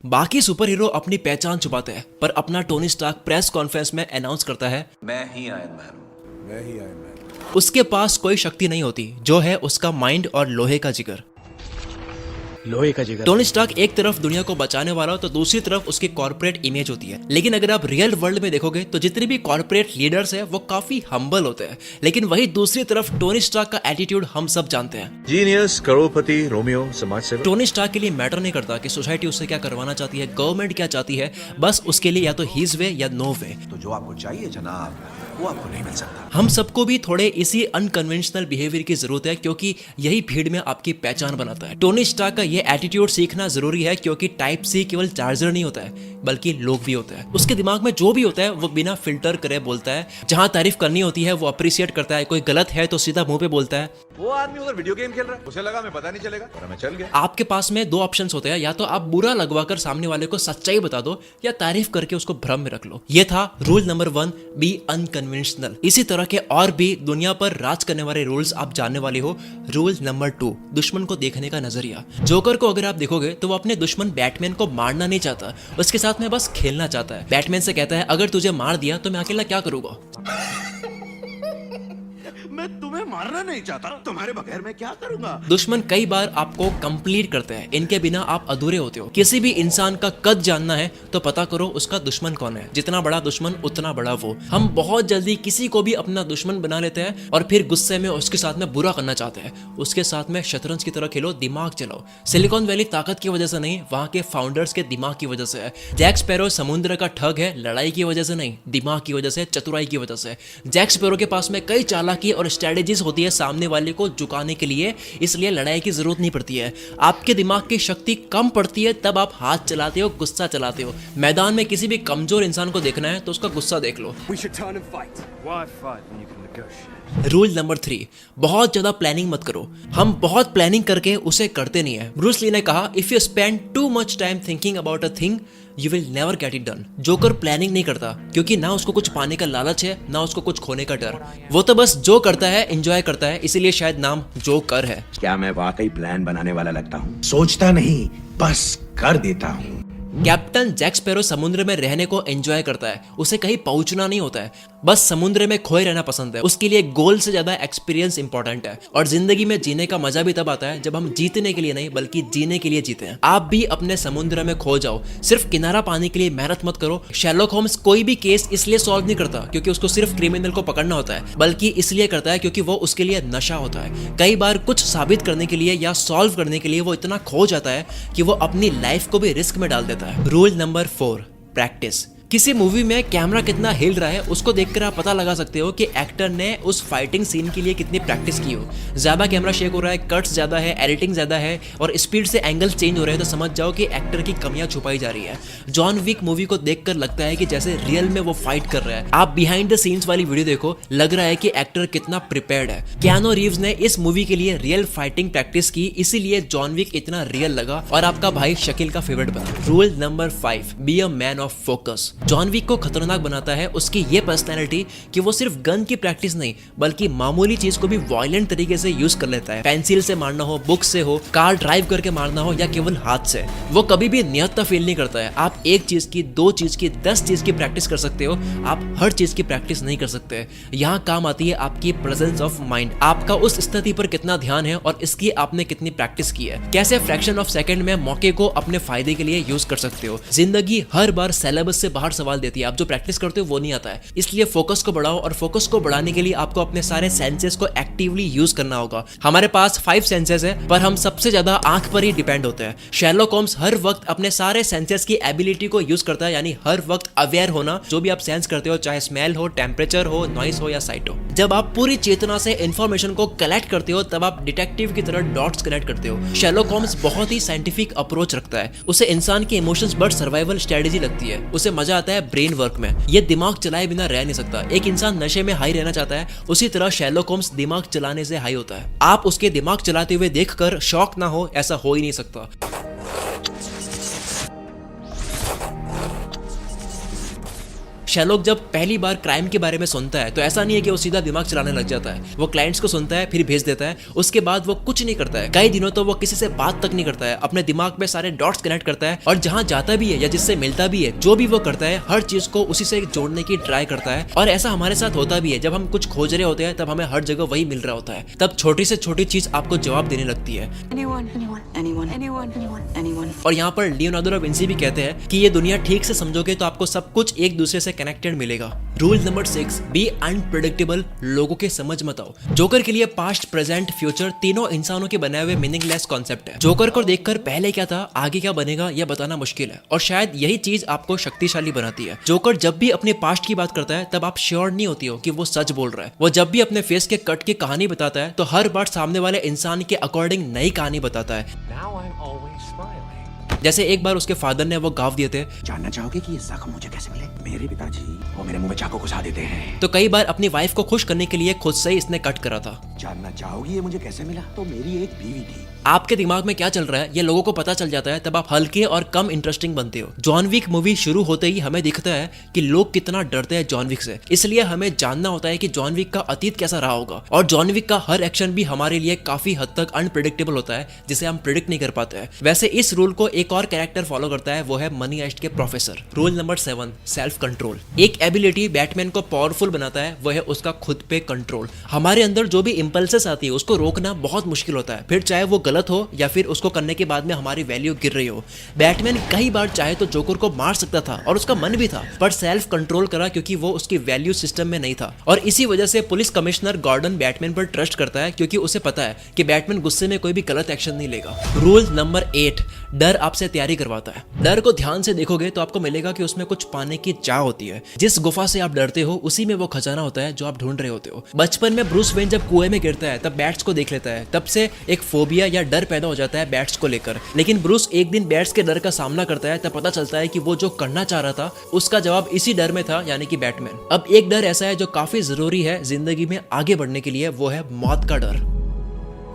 बाकी super hero अपनी पहचान छुपाते हैं, पर अपना टोनी स्टार्क प्रेस कॉन्फ्रेंस में अनाउंस करता है, मैं ही आयरन मैन हूं। मैं ही आयरन मैन। उसके पास कोई शक्ति नहीं होती, जो है उसका माइंड और लोहे का जिगर। लोहे का जिगर। टोनी स्टार्क एक तरफ दुनिया को बचाने वाला तो दूसरी तरफ उसकी कॉर्पोरेट इमेज होती है। लेकिन अगर आप रियल वर्ल्ड में देखोगे तो जितने भी कॉर्पोरेट लीडर्स हैं वो काफी हम्बल होते हैं। लेकिन वही दूसरी तरफ टोनी स्टार्क का एटीट्यूड हम सब जानते हैं। जीनियस, करोड़पति, रोमियो, समाज सेवक। टोनी स्टार्क के लिए मैटर नहीं करता कि सोसाइटी उससे क्या करवाना चाहती है, गवर्नमेंट क्या चाहती है, बस उसके लिए या तो हिज वे या नो वे। तो जो आपको चाहिए जनाब, वो आपको नहीं मिल सकता। हम सबको भी थोड़े इसी अनकन्वेंशनल बिहेवियर की जरूरत है, क्योंकि यही भीड़ में आपकी पहचान बनाता है। टोनी स्टार्क का ये एटीट्यूड सीखना जरूरी है, क्योंकि टाइप सी केवल चार्जर नहीं होता है, बल्कि लोग भी होता है। उसके दिमाग में जो भी होता है वो बिना फिल्टर करे बोलता है। जहां तारीफ करनी होती है वो अप्रिशिएट करता है, कोई गलत है तो सीधा मुंह पे बोलता है। वो आदमी उधर वीडियो गेम खेल रहा है, उसे लगा मैं पता नहीं चलेगा और मैं चल गया। आपके पास में दो ऑप्शंस होते हैं, या तो आप बुरा लगवाकर सामने वाले को सच्चाई बता दो, या तारीफ करके उसको भ्रम में रख लो। ये था रूल नंबर 1, बी अनकन्वेंशनल। इसी तरह के और भी दुनिया पर राज करने वाले रूल्स आप जानने वाले हो। रूल नंबर 2, दुश्मन को देखने का नजरिया। जोकर को अगर आप देखोगे तो वो अपने दुश्मन बैटमैन को मारना नहीं चाहता, उसके साथ में बस खेलना चाहता है। बैटमैन से कहता है, अगर तुझे मार दिया तो मैं अकेला क्या करूंगा। मैं तुम्हें मारना नहीं चाहता, तुम्हारे बगैर मैं क्या करूंगा। दुश्मन कई बार आपको कंप्लीट करते हैं, इनके बिना आप अधूरे होते हो। किसी भी इंसान का कद जानना है तो पता करो उसका दुश्मन कौन है। जितना बड़ा दुश्मन उतना बड़ा वो। हम बहुत जल्दी किसी को भी अपना दुश्मन बना लेते हैं और फिर गुस्से में उसके साथ में बुरा करना चाहते हैं। उसके साथ में शतरंज की तरह खेलो, दिमाग चलाओ। सिलिकॉन वैली ताकत की वजह से नहीं, वहां के फाउंडर्स के दिमाग की वजह से है। जैक स्पैरो समुद्र का ठग है, लड़ाई की वजह से नहीं, दिमाग की वजह से, चतुराई की वजह से। जैक स्पैरो के पास में कई चालाकी और स्ट्रेटेजीज होती है सामने वाले को झुकाने के लिए, इसलिए लड़ाई की जरूरत नहीं पड़ती है। आपके दिमाग की शक्ति कम पड़ती है तब आप हाथ चलाते हो, गुस्सा चलाते हो। मैदान में किसी भी कमजोर इंसान को देखना है तो उसका गुस्सा देख लो। रूल नंबर 3, बहुत ज्यादा प्लानिंग मत करो। हम बहुत प्लानिंग करके उसे करते नहीं है। ब्रूस ली ने कहा, if you spend too much time thinking about a thing you will never get it done. Joker planning नहीं करता, क्योंकि ना उसको कुछ पाने का लालच है, ना उसको कुछ खोने का डर। वो तो बस जो करता है एंजॉय करता है, इसीलिए शायद नाम जोकर है। क्या मैं वाकई प्लान बनाने वाला लगता हूँ? सोचता नहीं, बस कर देता हूँ। कैप्टन जैक स्पैरो समुद्र में रहने को एंजॉय करता है, उसे कहीं पहुंचना नहीं होता है, बस समुद्र में खोए रहना पसंद है। उसके लिए गोल से ज्यादा एक्सपीरियंस इंपॉर्टेंट है। और जिंदगी में जीने का मजा भी तब आता है जब हम जीतने के लिए नहीं बल्कि जीने के लिए जीते हैं। आप भी अपने समुद्र में खो जाओ, सिर्फ किनारा पाने के लिए मेहनत मत करो। शेरलॉक होम्स कोई भी केस इसलिए सॉल्व नहीं करता क्योंकि उसको सिर्फ क्रिमिनल को पकड़ना होता है, बल्कि इसलिए करता है क्योंकि वो उसके लिए नशा होता है। कई बार कुछ साबित करने के लिए या सॉल्व करने के लिए वो इतना खो जाता है कि वो अपनी लाइफ को भी रिस्क में डाल देता है। Rule number 4, practice. किसी मूवी में कैमरा कितना हिल रहा है उसको देखकर आप पता लगा सकते हो कि एक्टर ने उस फाइटिंग सीन के लिए कितनी प्रैक्टिस की हो। ज्यादा कैमरा शेक हो रहा है, कट्स ज्यादा है, एडिटिंग ज्यादा है और स्पीड से एंगल चेंज हो रहे हैं तो समझ जाओ कि एक्टर की कमियां छुपाई जा रही है। जॉन विक मूवी को देखकर लगता है कि जैसे रियल में वो फाइट कर रहा है। आप बिहाइंड द सीन्स वाली वीडियो देखो, लग रहा है कि एक्टर कितना प्रिपेयर्ड है। कियानो रीव्स ने इस मूवी के लिए रियल फाइटिंग प्रैक्टिस की, इसीलिए जॉन विक इतना रियल लगा और आपका भाई शकील का फेवरेट बना। Rule number 5, be a man of focus. John Wick को खतरनाक बनाता है उसकी ये पर्सनैलिटी कि वो सिर्फ गन की प्रैक्टिस नहीं बल्कि मामूली चीज को भी वायलेंट तरीके से यूज कर लेता है। पेंसिल से मारना हो, बुक से हो, कार ड्राइव करके मारना हो या केवल हाथ से, वो कभी भी नियत्ता फील नहीं करता है। आप एक चीज की, 2 चीज की, 10 चीज की प्रैक्टिस कर सकते हो, आप हर चीज की प्रैक्टिस नहीं कर सकते। यहाँ काम आती है आपकी प्रेजेंस ऑफ माइंड। आपका उस स्थिति पर कितना ध्यान है और इसकी आपने कितनी प्रैक्टिस की है। कैसे फ्रैक्शन ऑफ सेकंड में मौके को अपने फायदे के लिए यूज कर सकते हो। जिंदगी हर बार सिलेबस से बाहर सवाल देती है, आप जो प्रैक्टिस करते हो वो नहीं आता है। इसलिए फोकस को बढ़ाओ और फोकस को बढ़ाने के लिए आपको अपने सारे सेंसेस को एक्टिवली यूज करना होगा। हमारे पास 5 सेंसेस है पर हम सबसे ज्यादा आंख पर ही डिपेंड होते हैं। शेरलॉक होम्स हर वक्त अपने सारे सेंसेस की एबिलिटी को यूज करता है, यानी हर वक्त अवेयर होना। जो भी आप सेंस करते हो, चाहे स्मेल हो, टेम्परेचर हो, नॉइस हो या साइट हो, जब आप पूरी चेतना से इंफॉर्मेशन को कलेक्ट करते हो तब आप डिटेक्टिव की तरह डॉट्स कनेक्ट करते हो। शेरलॉक होम्स बहुत ही साइंटिफिक अप्रोच रखता है। उसे इंसान के इमोशंस बट सर्वाइवल स्ट्रेटेजी लगती है। उसे मजा आता है ब्रेन वर्क में। ये दिमाग चलाए बिना रह नहीं सकता। एक इंसान नशे में हाई रहना चाहता है, उसी तरह शेरलॉक होम्स दिमाग चलाने से हाई होता है। आप उसके दिमाग चलाते हुए देखकर शॉक ना हो, ऐसा हो ही नहीं सकता। शेरलॉक जब पहली बार क्राइम के बारे में सुनता है तो ऐसा नहीं है कि वो सीधा दिमाग चलाने लग जाता है। वो क्लाइंट्स को सुनता है, फिर भेज देता है, उसके बाद वो कुछ नहीं करता है। कई दिनों तो वो किसी से बात तक नहीं करता है, अपने दिमाग में सारे डॉट्स कनेक्ट करता है और जहाँ जाता भी है या जिससे मिलता भी है, जो भी वो करता है हर चीज को उसी से जोड़ने की ट्राई करता है। और ऐसा हमारे साथ होता भी है, जब हम कुछ खोज रहे होते हैं तब हमें हर जगह वही मिल रहा होता है, तब छोटी से छोटी चीज आपको जवाब देने लगती है। और यहाँ पर लियोनार्डो दा विंसी भी कहते हैं कि ये दुनिया ठीक से समझोगे तो आपको सब कुछ एक दूसरे से कनेक्टेड मिलेगा। रूल नंबर 6, बी अनप्रेडिक्टेबल, लोगों के समझ मत आओ। जोकर के लिए पास्ट, प्रेजेंट, फ्यूचर तीनों इंसानों के बनाए हुए मीनिंगलेस कॉन्सेप्ट है। जोकर को देखकर पहले क्या था, आगे क्या बनेगा, यह बताना मुश्किल है और शायद यही चीज आपको शक्तिशाली बनाती है। जोकर जब भी अपने पास्ट की बात करता है तब आप श्योर नहीं होती हो कि वो सच बोल रहा है। वो जब भी अपने फेस के कट की कहानी बताता है तो हर बार सामने वाले इंसान के अकॉर्डिंग नई कहानी बताता है। जैसे एक बार उसके फादर ने वो गाँव दिए थे, जानना चाहोगे कि ये जख्म मुझे कैसे मिले? मेरे पिताजी वो मेरे मुंह में चाकू घुसा देते हैं। तो कई बार अपनी वाइफ को खुश करने के लिए खुद से ही इसने कट करा था। जानना चाहोगी ये मुझे कैसे मिला? तो मेरी एक बीवी थी। आपके दिमाग में क्या चल रहा है ये लोगों को पता चल जाता है, तब आप हल्के और कम इंटरेस्टिंग बनते हो। जॉन विक मूवी शुरू होते ही हमें दिखता है कि लोग कितना डरते हैं जॉन विक से, इसलिए हमें जानना होता है कि जॉन विक का अतीत कैसा रहा होगा। और जॉन विक का हर एक्शन भी हमारे लिए काफी हद तक अनप्रेडिक्टेबल होता है, जिसे हम प्रिडिक्ट नहीं कर पाते हैं। वैसे इस रूल को एक और कैरेक्टर फॉलो करता है, वो है मनी हाइस्ट के professor. Rule number 7, self control. एक एबिलिटी बैटमैन को पावरफुल बनाता है, वो है उसका खुद पे कंट्रोल। हमारे अंदर जो भी इंपल्सेस आती है उसको रोकना बहुत मुश्किल होता है, फिर चाहे वो गलत हो या फिर उसको करने के बाद में हमारी वैल्यू गिर रही हो। बैटमैन कई बार चाहे तो जोकर को मार सकता था और उसका मन भी था, पर सेल्फ कंट्रोल करा क्योंकि वो उसकी वैल्यू सिस्टम में नहीं था। और इसी वजह से पुलिस कमिश्नर गॉर्डन बैटमैन पर ट्रस्ट करता है, क्योंकि उसे पता है कि बैटमैन गुस्से में कोई भी गलत एक्शन नहीं लेगा। रूल नंबर 8, डर आपसे तैयारी करवाता है। डर को ध्यान से देखोगे तो आपको मिलेगा कि उसमें कुछ पाने की चाह होती है। जिस गुफा से आप डरते हो उसी में वो खजाना होता है जो आप ढूंढ रहे होते हो। बचपन में ब्रूस वेन जब कुएं में गिरता है तब बैट्स को देख लेता है, तब से एक फोबिया या डर पैदा हो जाता है बैट्स को लेकर। लेकिन ब्रूस एक दिन बैट्स के डर का सामना करता है, तब पता चलता है कि वो जो करना चाह रहा था उसका जवाब इसी डर में था, यानी कि बैटमैन। अब एक डर ऐसा है जो काफी जरूरी है जिंदगी में आगे बढ़ने के लिए, वो है मौत का डर।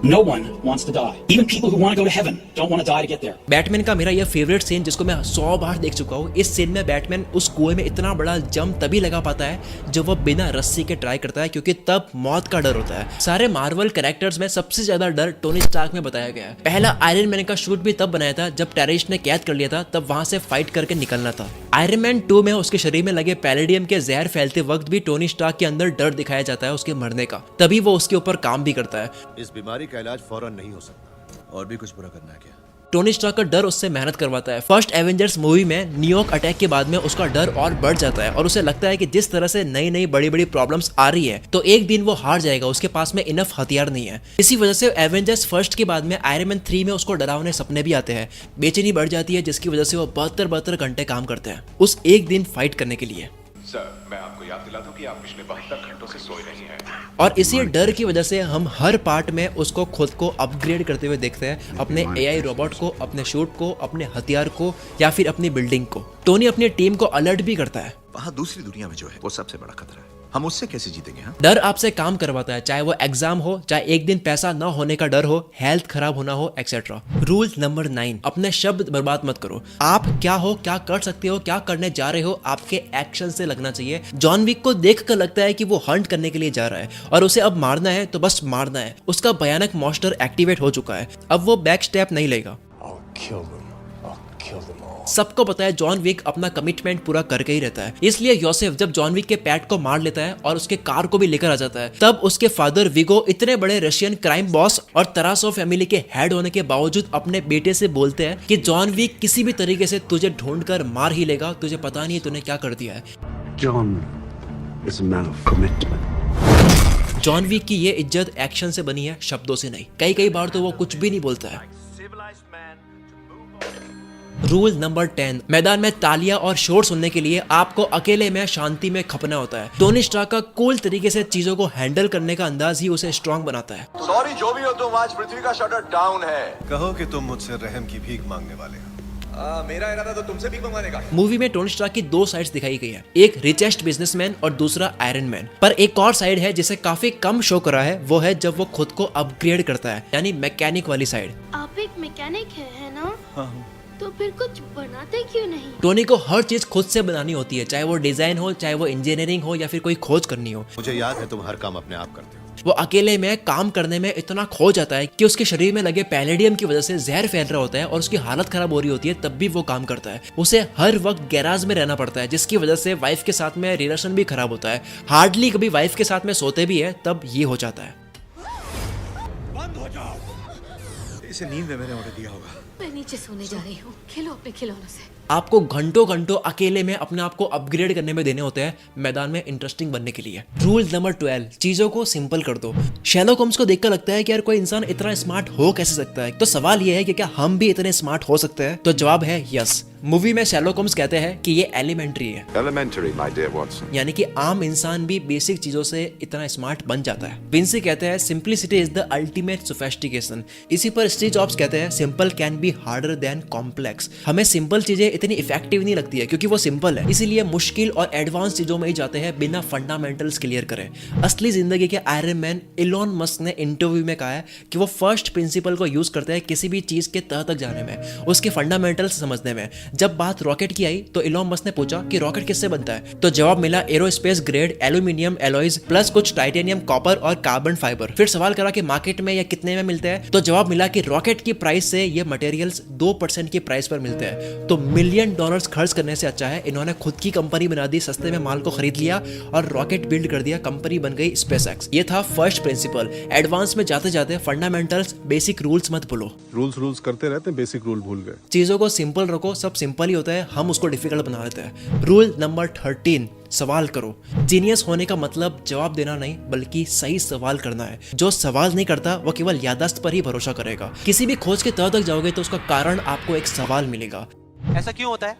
No one wants to die. Even people who want to go to heaven don't want to die to get there. Batman का मेरा यह फेवरेट सीन जिसको मैं 100 बार देख चुका हूँ। इस सीन में बैटमैन उस कुएं में इतना बड़ा जंप तभी लगा पाता है जब वो बिना रस्सी के ट्राई करता है, क्योंकि तब मौत का डर होता है। सारे मार्वल कैरेक्टर्स में सबसे ज्यादा डर टोनी स्टार्क में बताया गया है। पहला आयरन मैन का शूट भी तब बनाया था जब टेररिस्ट ने कैद कर लिया था, तब वहां से फाइट करके निकलना था। आयरन मैन 2 में उसके शरीर में लगे पैलेडियम के जहर फैलते वक्त भी टोनी स्टार्क के अंदर डर दिखाया जाता है उसके मरने का, तभी वो उसके ऊपर काम भी करता है। इस बीमारी का इलाज फौरन नहीं हो सकता। और भी कुछ बुरा करना है क्या? टोनी स्टार्क का डर उससे मेहनत करवाता है। फर्स्ट एवेंजर्स मूवी में न्यूयॉर्क अटैक के बाद में उसका डर और बढ़ जाता है और उसे लगता है कि जिस तरह से नई नई बड़ी बड़ी प्रॉब्लम्स आ रही है तो एक दिन वो हार जाएगा, उसके पास में इनफ हथियार नहीं है। इसी वजह से एवेंजर्स फर्स्ट के बाद में आयरन मैन 3 में उसको डरावने सपने भी आते हैं, बेचैनी बढ़ जाती है, जिसकी वजह से वो 72 घंटे काम करते हैं उस एक दिन फाइट करने के लिए। सर, मैं आपको याद दिला दूं कि आप पिछले 72 घंटों से सोए नहीं हैं। और इसी डर की वजह से हम हर पार्ट में उसको खुद को अपग्रेड करते हुए देखते हैं, अपने एआई रोबोट को, अपने शूट को, अपने हथियार को या फिर अपनी बिल्डिंग को। टोनी अपनी टीम को अलर्ट भी करता है। वहाँ दूसरी दुनिया में जो है वो सबसे बड़ा खतरा है, हम उससे कैसे जीतेंगे? हाँ? डर आपसे काम करवाता है, चाहे वो एग्जाम हो, चाहे एक दिन पैसा ना होने का डर हो, हेल्थ खराब होना हो, एक्सेट्रा। रूल नंबर 9, अपने शब्द बर्बाद मत करो। आप क्या हो, क्या कर सकते हो, क्या करने जा रहे हो, आपके एक्शन से लगना चाहिए। जॉन विक को देखकर लगता है कि वो हंट करने के लिए जा रहा है और उसे अब मारना है तो बस मारना है। उसका भयानक मॉन्स्टर एक्टिवेट हो चुका है, अब वो बैक स्टेप नहीं लेगा। सबको पता है जॉन विक अपना कमिटमेंट पूरा करके ही रहता है, इसलिए योसेफ जब जॉन विक के पैट को मार लेता है और उसके कार को भी लेकर आ जाता है, तब उसके फादर विगो इतने बड़े रशियन क्राइम बॉस और तरासो फैमिली के हेड होने के बावजूद अपने बेटे से बोलते हैं कि जॉन विक किसी भी तरीके से तुझे ढूंढकर मार ही लेगा, तुझे पता नहीं तूने क्या कर दिया है। John is a man of commitment. John Wick की ये इज्जत एक्शन से बनी है, शब्दों से नहीं। कई बार तो वो कुछ भी नहीं बोलता है। रूल नंबर 10, मैदान में तालियां और शोर सुनने के लिए आपको अकेले में शांति में खपना होता है। टोनी स्टार्क का कूल तरीके से चीजों को हैंडल करने का अंदाज ही उसे स्ट्रांग बनाता है। सॉरी जो भी हो तुम, आज पृथ्वी का शटर डाउन है। कहो कि तुम मुझसे रहम की भीख मांगने वाले हो। मेरा इरादा तो तुमसे भीख मंगवाने का। मूवी में टोनी स्टार्क की 2 साइड्स दिखाई गई है, एक रिचेस्ट बिजनेसमैन और दूसरा आयरन मैन। पर एक और साइड है जिसे काफी कम शो करा है, वो है जब वो खुद को अपग्रेड करता है, यानी मैकेनिक वाली साइड। आप एक मैकेनिक है ना? हाँ, तो फिर कुछ बनाते क्यों नहीं? टोनी को हर चीज खुद से बनानी होती है, चाहे वो डिजाइन हो, चाहे वो इंजीनियरिंग हो या फिर कोई खोज करनी हो। मुझे याद है तुम हर काम अपने आप करते हो। वो अकेले में काम करने में इतना खो जाता है कि उसके शरीर में लगे पैलेडियम की वजह से जहर फैल रहा होता है और उसकी हालत खराब हो रही होती है, तब भी वो काम करता है। उसे हर वक्त गैराज में रहना पड़ता है, जिसकी वजह से वाइफ के साथ में रिलेशन भी खराब होता है। हार्डली कभी वाइफ के साथ में सोते भी है, तब ये हो जाता है। इसे नींद में मैंने ऑर्डर दिया होगा। मैं नीचे सोने जा रही हूँ, खेलो अपने खिलौनों से। आपको घंटों घंटों अकेले में अपने आप को अपग्रेड करने में देने होते हैं मैदान में इंटरेस्टिंग बनने के लिए। रूल नंबर 12, चीजों को सिंपल कर दो। शेरलॉक होम्स को देखकर लगता है कि यार कोई इंसान इतना स्मार्ट हो कैसे सकता है। तो सवाल ये है कि क्या हम भी इतने स्मार्ट हो सकते हैं? तो जवाब है यस। मूवी में शेरलॉक होम्स कहते हैं कि ये एलिमेंट्री है, Elementary, my dear Watson. यानी कि आम इंसान भी बेसिक चीजों से इतना स्मार्ट बन जाता है। विंसी कहते हैं simplicity is the ultimate sophistication. इसी पर स्टीव जॉब्स कहते हैं simple can be harder than complex. हमें सिंपल चीजें इतनी इफेक्टिव नहीं लगती है क्योंकि वो सिंपल है, इसीलिए मुश्किल और एडवांस चीजों में ही जाते हैं बिना फंडामेंटल्स क्लियर करे। असली जिंदगी के आयरन मैन इलॉन मस्क ने इंटरव्यू में कहा है कि वो फर्स्ट प्रिंसिपल को यूज करते हैं किसी भी चीज के तह तक जाने में, उसके फंडामेंटल्स समझने में। जब बात रॉकेट की आई तो इलॉन मस्क ने पूछा कि रॉकेट किससे बनता है, तो जवाब मिला aerospace grade aluminium alloys plus कुछ टाइटेनियम, कॉपर और कार्बन फाइबर। फिर सवाल करा कि मार्केट में या कितने में मिलते हैं, तो जवाब मिला कि रॉकेट की प्राइस से ये मटेरियल्स 2% की प्राइस पर मिलते हैं। तो $मिलियन खर्च करने से अच्छा है इन्होंने खुद की कंपनी बना दी, सस्ते में माल को खरीद लिया और रॉकेट बिल्ड कर दिया, कंपनी बन गई स्पेसएक्स। ये था फर्स्ट प्रिंसिपल। एडवांस में जाते जाते फंडामेंटल्स, बेसिक रूल्स मत भूलो। रूल्स करते रहते हैं, बेसिक रूल भूल गए। चीजों को सिंपल रखो, सब सिंपल ही होता है, हम उसको डिफिकल्ट बना लेते हैं। रूल नंबर 13, सवाल करो। जीनियस होने का मतलब जवाब देना नहीं बल्कि सही सवाल करना है। जो सवाल नहीं करता वो केवल याददाश्त पर ही भरोसा करेगा। किसी भी खोज के तह तक जाओगे तो उसका कारण आपको एक सवाल मिलेगा। ऐसा क्यों होता है?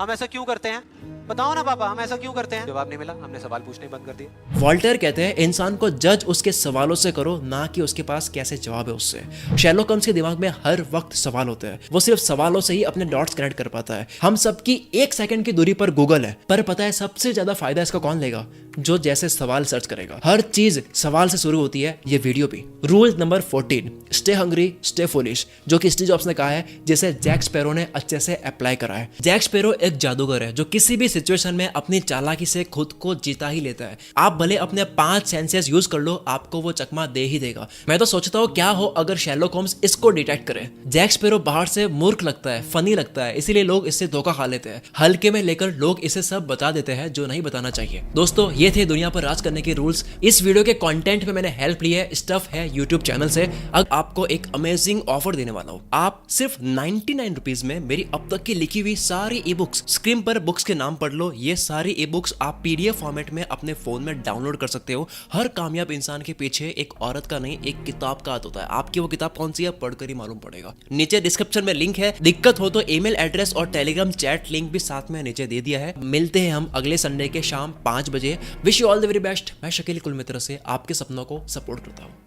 हम ऐसा क्यों करते हैं? बताओ ना पापा, हम ऐसा क्यों करते हैं? जवाब नहीं मिला, हमने सवाल पूछने बंद कर दिए। वॉल्टर कहते हैं इंसान को जज उसके सवालों से करो, ना कि उसके पास कैसे जवाब है उससे। शेरलॉक होम्स के दिमाग में हर वक्त सवाल होते हैं, वो सिर्फ सवालों से ही अपने डॉट्स कनेक्ट कर पाता है। हम सबकी 1 सेकंड की दूरी पर गूगल है, पर पता है सबसे ज्यादा फायदा इसका कौन लेगा? जो जैसे सवाल सर्च करेगा। हर चीज सवाल से शुरू होती है, ये वीडियो भी। Rule number 14, stay hungry stay foolish, जो कि स्टीव जॉब्स ने कहा है, जिसे जैक स्पैरो ने अच्छे से अप्लाई करा है। जैक स्पैरो एक जादूगर है जो किसी भी सिचुएशन में अपनी चालाकी से खुद को जीता ही लेता है। आप भले अपने 5 सेंसेस यूज कर लो, आपको वो चकमा दे ही देगा। मैं तो सोचता हूँ क्या हो अगर शेरलॉक होम्स इसको डिटेक्ट करे। जैक स्पैरो बाहर से मूर्ख लगता है, फनी लगता है, इसीलिए लोग इससे धोखा खा लेते हैं। हल्के में लेकर लोग इसे सब बता देते हैं जो नहीं बताना चाहिए। दोस्तों, ये थे दुनिया पर राज करने के रूल्स। इस वीडियो के कंटेंट में मैंने हेल्प ली है, स्टफ है यूट्यूब चैनल से। अब आपको एक अमेजिंग ऑफर देने वाला हूँ। आप सिर्फ 99 रुपीज में मेरी अब तक की लिखी हुई सारी ई बुक्स, स्क्रीन पर बुक्स के नाम पढ़ लो, ये सारी ई बुक्स आप पीडीएफ फॉर्मेट में अपने फोन में डाउनलोड कर सकते हो। हर कामयाब इंसान के पीछे एक औरत का नहीं, एक किताब का हाथ होता है। आपकी वो किताब कौन सी है, पढ़कर ही मालूम पड़ेगा। नीचे डिस्क्रिप्शन में लिंक है, दिक्कत हो तो ईमेल एड्रेस और टेलीग्राम चैट लिंक भी साथ में नीचे दे दिया है। मिलते हैं हम अगले संडे के शाम 5 बजे। Wish you all the very best. मैं शकील कुल मित्र से आपके सपनों को सपोर्ट करता हूँ।